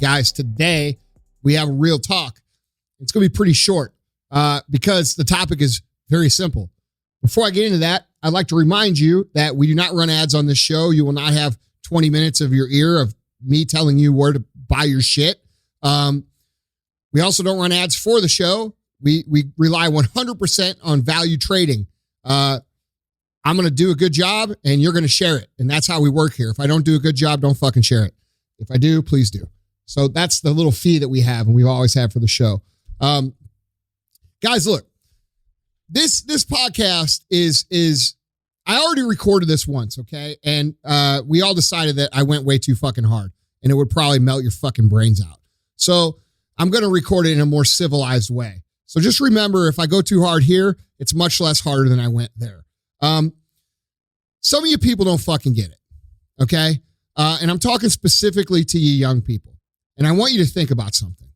Guys, today we have a real talk. It's going to be pretty short because the topic is very simple. Before I get into that, I'd like to remind you that we do not run ads on this show. You will not have 20 minutes of your ear of me telling you where to buy your shit. We also don't run ads for the show. We rely 100% on value trading. I'm going to do a good job and you're going to share it. And that's how we work here. If I don't do a good job, don't fucking share it. If I do, please do. So that's the little fee that we have and we always have for the show. Guys, look, this podcast is I already recorded this once, okay? And we all decided that I went way too fucking hard and it would probably melt your fucking brains out. So I'm going to record it in a more civilized way. So just remember, if I go too hard here, it's much less harder than I went there. Some of you people don't fucking get it, okay? And I'm talking specifically to you young people. And I want you to think about something.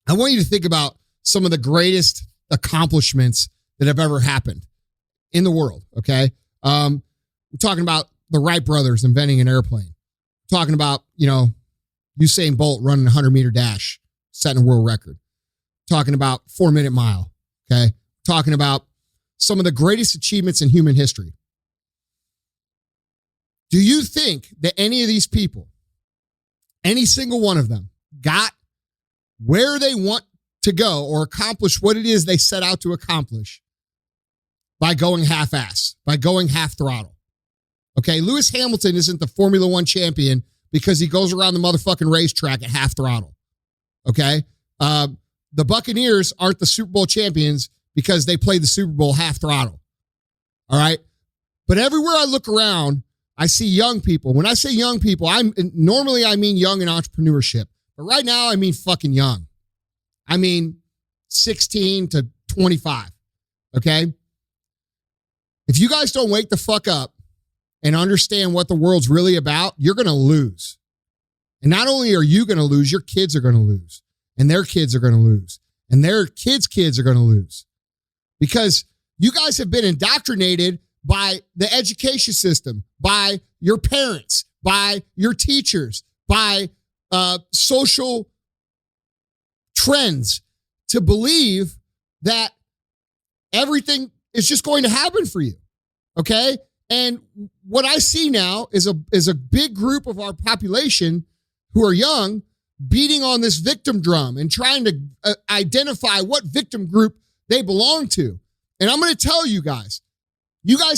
I want you to think about some of the greatest accomplishments that have ever happened in the world, okay? We're talking about the Wright brothers inventing an airplane. We're talking about, Usain Bolt running a 100-meter dash, setting a world record. We're talking about 4-minute mile, okay? We're talking about some of the greatest achievements in human history. Do you think that any of these people, any single one of them, got where they want to go or accomplish what it is they set out to accomplish by going half-ass, by going half throttle? Okay, Lewis Hamilton isn't the Formula One champion because he goes around the motherfucking racetrack at half throttle. Okay? The Buccaneers aren't the Super Bowl champions because they play the Super Bowl half throttle. All right? But everywhere I look around, I see young people. When I say young people, I mean young in entrepreneurship. But right now, I mean fucking young. I mean 16 to 25. Okay? If you guys don't wake the fuck up and understand what the world's really about, you're going to lose. And not only are you going to lose, your kids are going to lose. And their kids are going to lose. And their kids' kids are going to lose. Because you guys have been indoctrinated by the education system, by your parents, by your teachers, by social trends to believe that everything is just going to happen for you, okay? And what I see now is a big group of our population who are young beating on this victim drum and trying to identify what victim group they belong to. And I'm going to tell you guys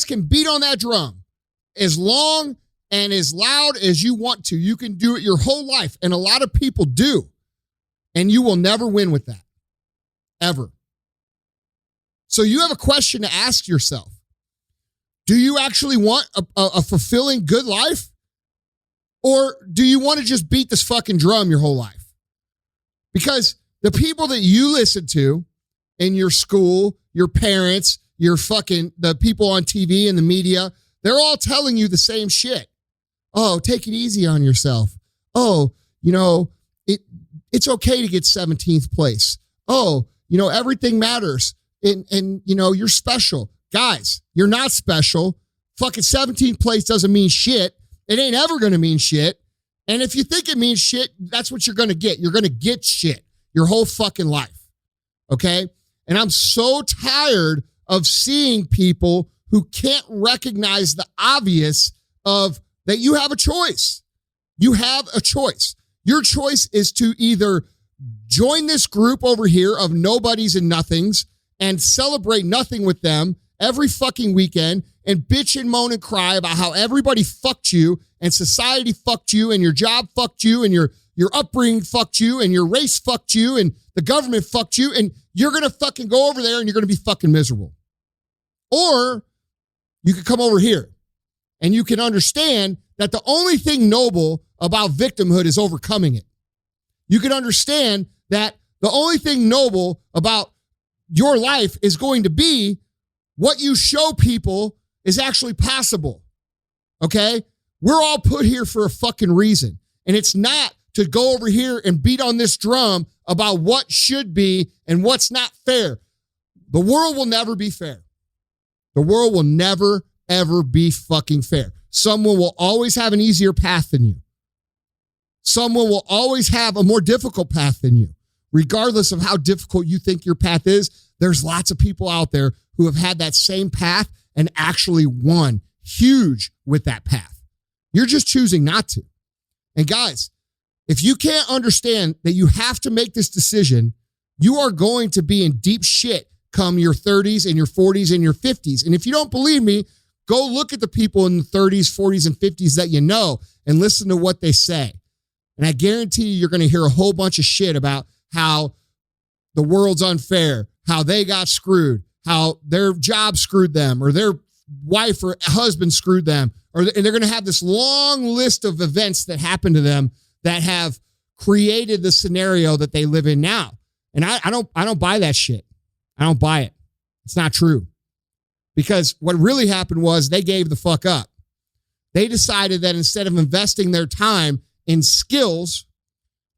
can beat on that drum as long and as loud as you want to. You can do it your whole life. And a lot of people do. And you will never win with that. Ever. So you have a question to ask yourself. Do you actually want a fulfilling good life? Or do you want to just beat this fucking drum your whole life? Because the people that you listen to in your school, your parents, the people on TV and the media, they're all telling you the same shit. Oh, take it easy on yourself. Oh, it's okay to get 17th place. Oh, everything matters. And you're special. Guys, you're not special. Fucking 17th place doesn't mean shit. It ain't ever going to mean shit. And if you think it means shit, that's what you're going to get. You're going to get shit your whole fucking life. Okay? And I'm so tired of seeing people who can't recognize the obvious of that you have a choice. You have a choice. Your choice is to either join this group over here of nobodies and nothings and celebrate nothing with them every fucking weekend and bitch and moan and cry about how everybody fucked you and society fucked you and your job fucked you and your upbringing fucked you and your race fucked you and the government fucked you, and you're going to fucking go over there and you're going to be fucking miserable. Or you could come over here and you can understand that the only thing noble about victimhood is overcoming it. You can understand that the only thing noble about your life is going to be what you show people is actually possible. Okay? We're all put here for a fucking reason. And it's not to go over here and beat on this drum about what should be and what's not fair. The world will never be fair. The world will never, ever be fucking fair. Someone will always have an easier path than you. Someone will always have a more difficult path than you. Regardless of how difficult you think your path is, there's lots of people out there who have had that same path and actually won huge with that path. You're just choosing not to. And guys, if you can't understand that you have to make this decision, you are going to be in deep shit come your 30s and your 40s and your 50s. And if you don't believe me, go look at the people in the 30s, 40s, and 50s that you know and listen to what they say. And I guarantee you're going to hear a whole bunch of shit about how the world's unfair, how they got screwed, how their job screwed them, or their wife or husband screwed them, and they're going to have this long list of events that happened to them that have created the scenario that they live in now. And I don't buy that shit. I don't buy it. It's not true. Because what really happened was they gave the fuck up. They decided that instead of investing their time in skills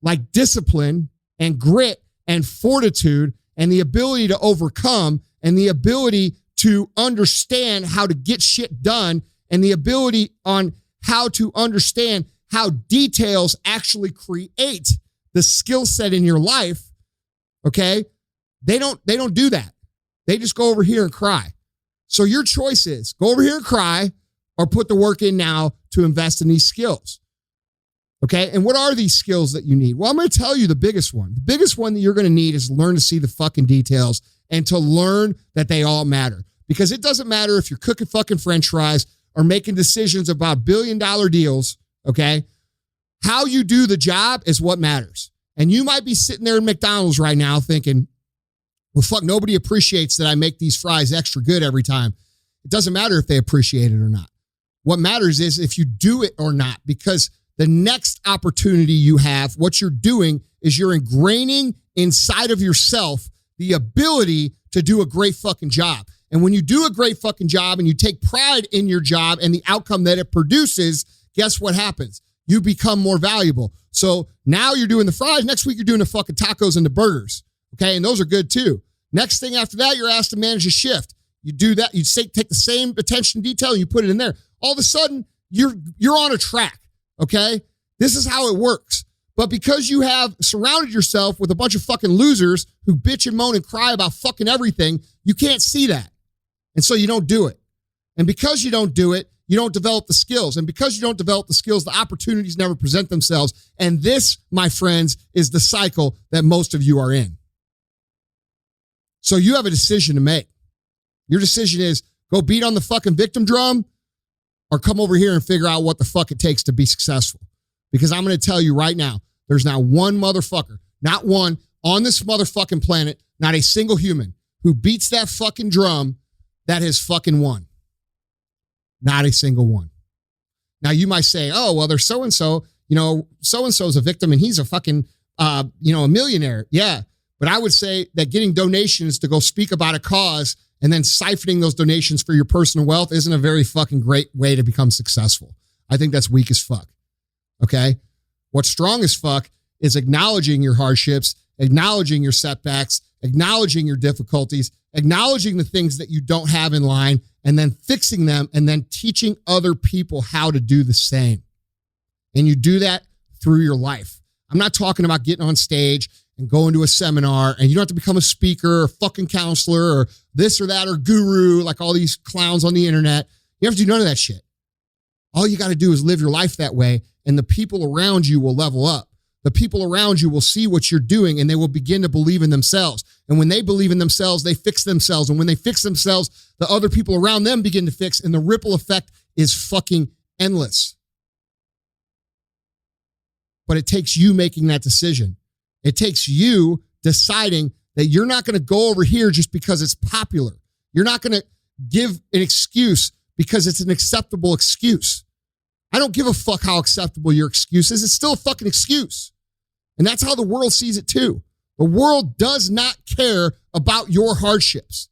like discipline and grit and fortitude and the ability to overcome and the ability to understand how to get shit done and the ability on how to understand how details actually create the skill set in your life, okay? They don't do that. They just go over here and cry. So your choice is go over here and cry or put the work in now to invest in these skills. Okay. And what are these skills that you need? Well, I'm going to tell you the biggest one. The biggest one that you're going to need is learn to see the fucking details and to learn that they all matter. Because it doesn't matter if you're cooking fucking French fries or making decisions about billion-dollar deals. Okay. How you do the job is what matters. And you might be sitting there in McDonald's right now thinking, well, fuck, nobody appreciates that I make these fries extra good every time. It doesn't matter if they appreciate it or not. What matters is if you do it or not, because the next opportunity you have, what you're doing is you're ingraining inside of yourself the ability to do a great fucking job. And when you do a great fucking job and you take pride in your job and the outcome that it produces, guess what happens? You become more valuable. So now you're doing the fries. Next week, you're doing the fucking tacos and the burgers. Okay. And those are good too. Next thing after that, you're asked to manage a shift. You do that. You take the same attention to detail and you put it in there. All of a sudden, you're on a track. Okay. This is how it works. But because you have surrounded yourself with a bunch of fucking losers who bitch and moan and cry about fucking everything, you can't see that. And so you don't do it. And because you don't do it, you don't develop the skills. And because you don't develop the skills, the opportunities never present themselves. And this, my friends, is the cycle that most of you are in. So you have a decision to make. Your decision is go beat on the fucking victim drum or come over here and figure out what the fuck it takes to be successful. Because I'm going to tell you right now, there's not one motherfucker, not one on this motherfucking planet, not a single human who beats that fucking drum that has fucking won. Not a single one. Now you might say, oh, well, there's so-and-so, so-and-so is a victim and he's a fucking, a millionaire. Yeah. But I would say that getting donations to go speak about a cause and then siphoning those donations for your personal wealth isn't a very fucking great way to become successful. I think that's weak as fuck. Okay. What's strong as fuck is acknowledging your hardships, acknowledging your setbacks, acknowledging your difficulties, acknowledging the things that you don't have in line, and then fixing them and then teaching other people how to do the same. And you do that through your life. I'm not talking about getting on stage and going to a seminar and you don't have to become a speaker or fucking counselor or this or that or guru like all these clowns on the internet. You have to do none of that shit. All you got to do is live your life that way and the people around you will level up. The people around you will see what you're doing and they will begin to believe in themselves. And when they believe in themselves, they fix themselves. And when they fix themselves, the other people around them begin to fix and the ripple effect is fucking endless. But it takes you making that decision. It takes you deciding that you're not going to go over here just because it's popular. You're not going to give an excuse because it's an acceptable excuse. I don't give a fuck how acceptable your excuse is. It's still a fucking excuse. And that's how the world sees it too. The world does not care about your hardships.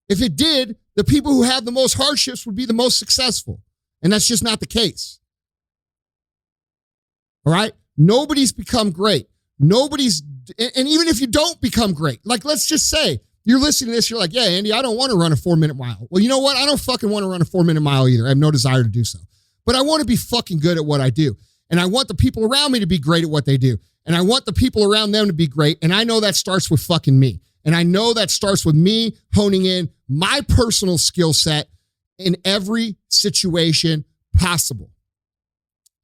If it did, the people who have the most hardships would be the most successful. And that's just not the case. All right? Nobody's become great. And even if you don't become great, like let's just say you're listening to this, you're like, yeah, Andy, I don't want to run a 4-minute mile. Well, you know what? I don't fucking want to run a 4-minute mile either. I have no desire to do so. But I want to be fucking good at what I do. And I want the people around me to be great at what they do. And I want the people around them to be great. And I know that starts with fucking me. And I know that starts with me honing in my personal skill set in every situation possible.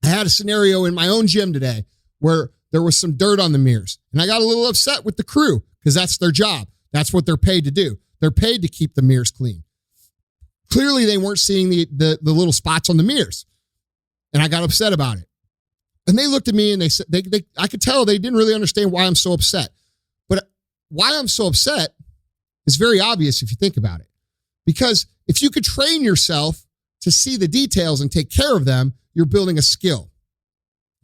I had a scenario in my own gym today where there was some dirt on the mirrors. And I got a little upset with the crew because that's their job. That's what they're paid to do. They're paid to keep the mirrors clean. Clearly, they weren't seeing the little spots on the mirrors. And I got upset about it. And they looked at me and they said, I could tell they didn't really understand why I'm so upset. But why I'm so upset is very obvious if you think about it. Because if you could train yourself to see the details and take care of them, you're building a skill.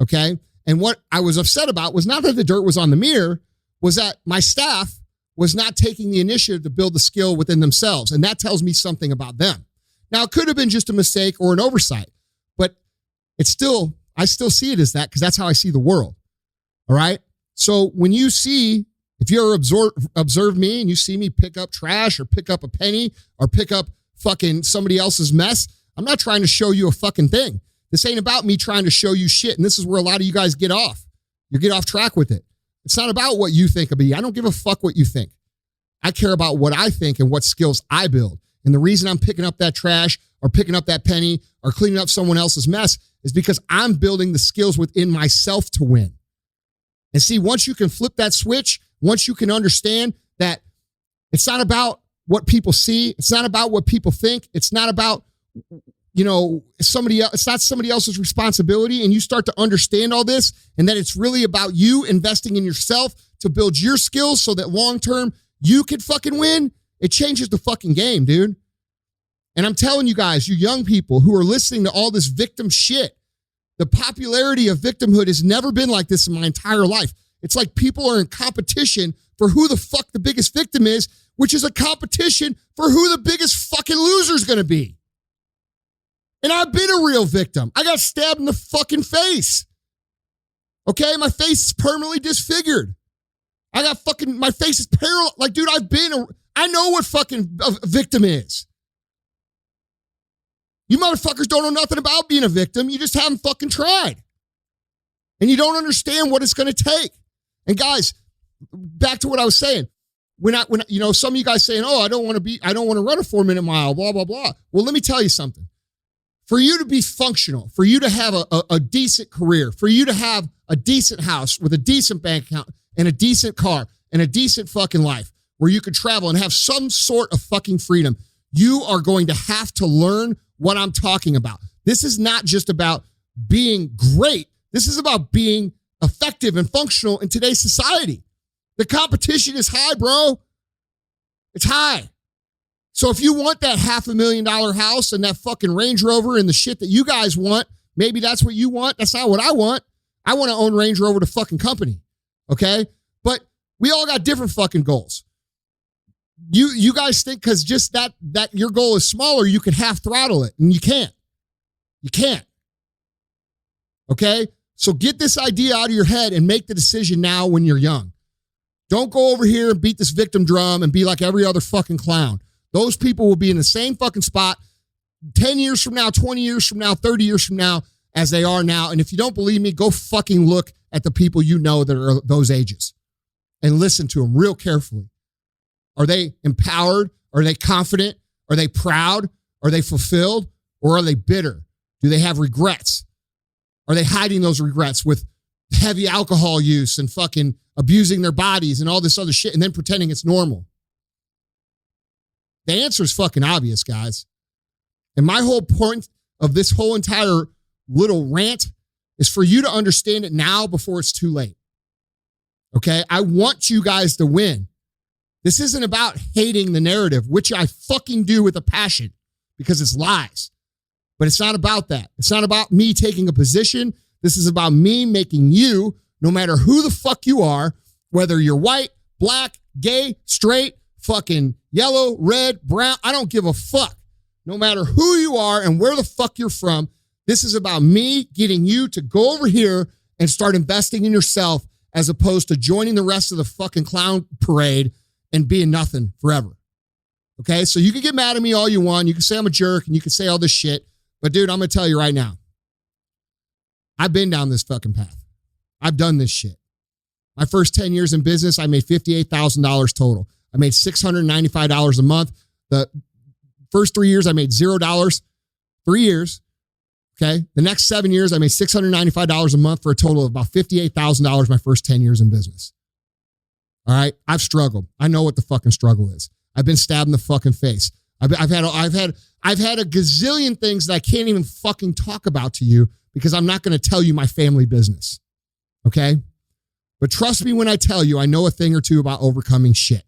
Okay? And what I was upset about was not that the dirt was on the mirror, was that my staff was not taking the initiative to build the skill within themselves. And that tells me something about them. Now, it could have been just a mistake or an oversight, but I still see it as that because that's how I see the world. All right? So when you see, if you ever observe me and you see me pick up trash or pick up a penny or pick up fucking somebody else's mess, I'm not trying to show you a fucking thing. This ain't about me trying to show you shit. And this is where a lot of you guys get off. You get off track with it. It's not about what you think of me. I don't give a fuck what you think. I care about what I think and what skills I build. And the reason I'm picking up that trash or picking up that penny or cleaning up someone else's mess is because I'm building the skills within myself to win. And see, once you can flip that switch, once you can understand that it's not about what people see, it's not about what people think, it's not about, somebody else, it's not somebody else's responsibility, and you start to understand all this, and that it's really about you investing in yourself to build your skills so that long-term you can fucking win, it changes the fucking game, dude. And I'm telling you guys, you young people who are listening to all this victim shit, the popularity of victimhood has never been like this in my entire life. It's like people are in competition for who the fuck the biggest victim is, which is a competition for who the biggest fucking loser is going to be. And I've been a real victim. I got stabbed in the fucking face. Okay? My face is permanently disfigured. My face is paralyzed. Like, dude, I know what fucking a victim is. You motherfuckers don't know nothing about being a victim. You just haven't fucking tried. And you don't understand what it's going to take. And guys, back to what I was saying. When some of you guys saying, oh, I don't want to run a 4-minute mile, blah, blah, blah. Well, let me tell you something. For you to be functional, for you to have a decent career, for you to have a decent house with a decent bank account and a decent car and a decent fucking life where you could travel and have some sort of fucking freedom, you are going to have to learn what I'm talking about. This is not just about being great. This is about being effective and functional in today's society. The competition is high, bro. It's high. So if you want that $500,000 house and that fucking Range Rover and the shit that you guys want, maybe that's what you want. That's not what I want. I want to own Range Rover to fucking company. Okay? But we all got different fucking goals. You guys think because just that your goal is smaller, you can half throttle it. And you can't. You can't. Okay? So get this idea out of your head and make the decision now when you're young. Don't go over here and beat this victim drum and be like every other fucking clown. Those people will be in the same fucking spot 10 years from now, 20 years from now, 30 years from now as they are now. And if you don't believe me, go fucking look at the people you know that are those ages and listen to them real carefully. Are they empowered? Are they confident? Are they proud? Are they fulfilled? Or are they bitter? Do they have regrets? Are they hiding those regrets with heavy alcohol use and fucking abusing their bodies and all this other shit and then pretending it's normal? The answer is fucking obvious, guys. And my whole point of this whole entire little rant is for you to understand it now before it's too late. Okay? I want you guys to win. This isn't about hating the narrative, which I fucking do with a passion because it's lies. But it's not about that. It's not about me taking a position. This is about me making you, no matter who the fuck you are, whether you're white, black, gay, straight, fucking yellow, red, brown, I don't give a fuck. No matter who you are and where the fuck you're from, this is about me getting you to go over here and start investing in yourself as opposed to joining the rest of the fucking clown parade and being nothing forever. Okay? So you can get mad at me all you want. You can say I'm a jerk and you can say all this shit. But dude, I'm going to tell you right now. I've been down this fucking path. I've done this shit. My first 10 years in business, I made $58,000 total. I made $695 a month. The first 3 years, I made $0. 3 years. Okay. The next 7 years, I made $695 a month for a total of about $58,000 my first 10 years in business. All right. I've struggled. I know what the fucking struggle is. I've been stabbed in the fucking face. I've had a gazillion things that I can't even fucking talk about to you because I'm not going to tell you my family business. Okay. But trust me when I tell you, I know a thing or two about overcoming shit.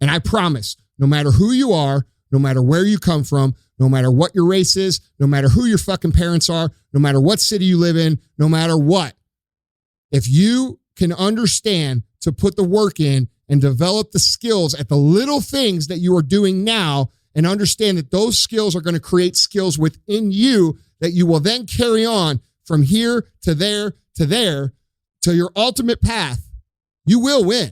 And I promise, no matter who you are, no matter where you come from, no matter what your race is, no matter who your fucking parents are, no matter what city you live in, no matter what, if you can understand to put the work in and develop the skills at the little things that you are doing now and understand that those skills are going to create skills within you that you will then carry on from here to there to your ultimate path, you will win.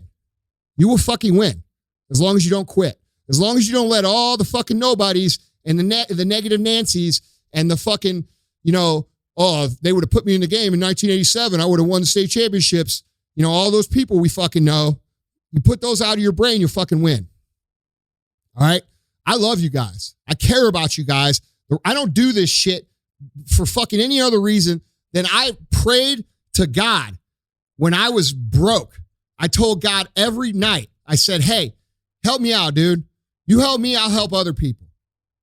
You will fucking win as long as you don't quit. As long as you don't let all the fucking nobodies and the negative Nancys and the fucking, oh, they would have put me in the game in 1987. I would have won the state championships. All those people we fucking know. You put those out of your brain, you'll fucking win. All right? I love you guys. I care about you guys. I don't do this shit for fucking any other reason than I prayed to God when I was broke. I told God every night, I said, hey, help me out, dude. You help me, I'll help other people.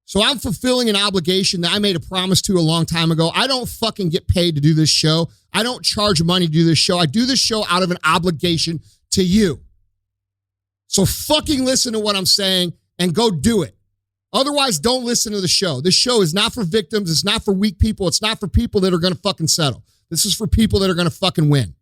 So I'm fulfilling an obligation that I made a promise to a long time ago. I don't fucking get paid to do this show. I don't charge money to do this show. I do this show out of an obligation to you. So fucking listen to what I'm saying and go do it. Otherwise, don't listen to the show. This show is not for victims. It's not for weak people. It's not for people that are going to fucking settle. This is for people that are going to fucking win.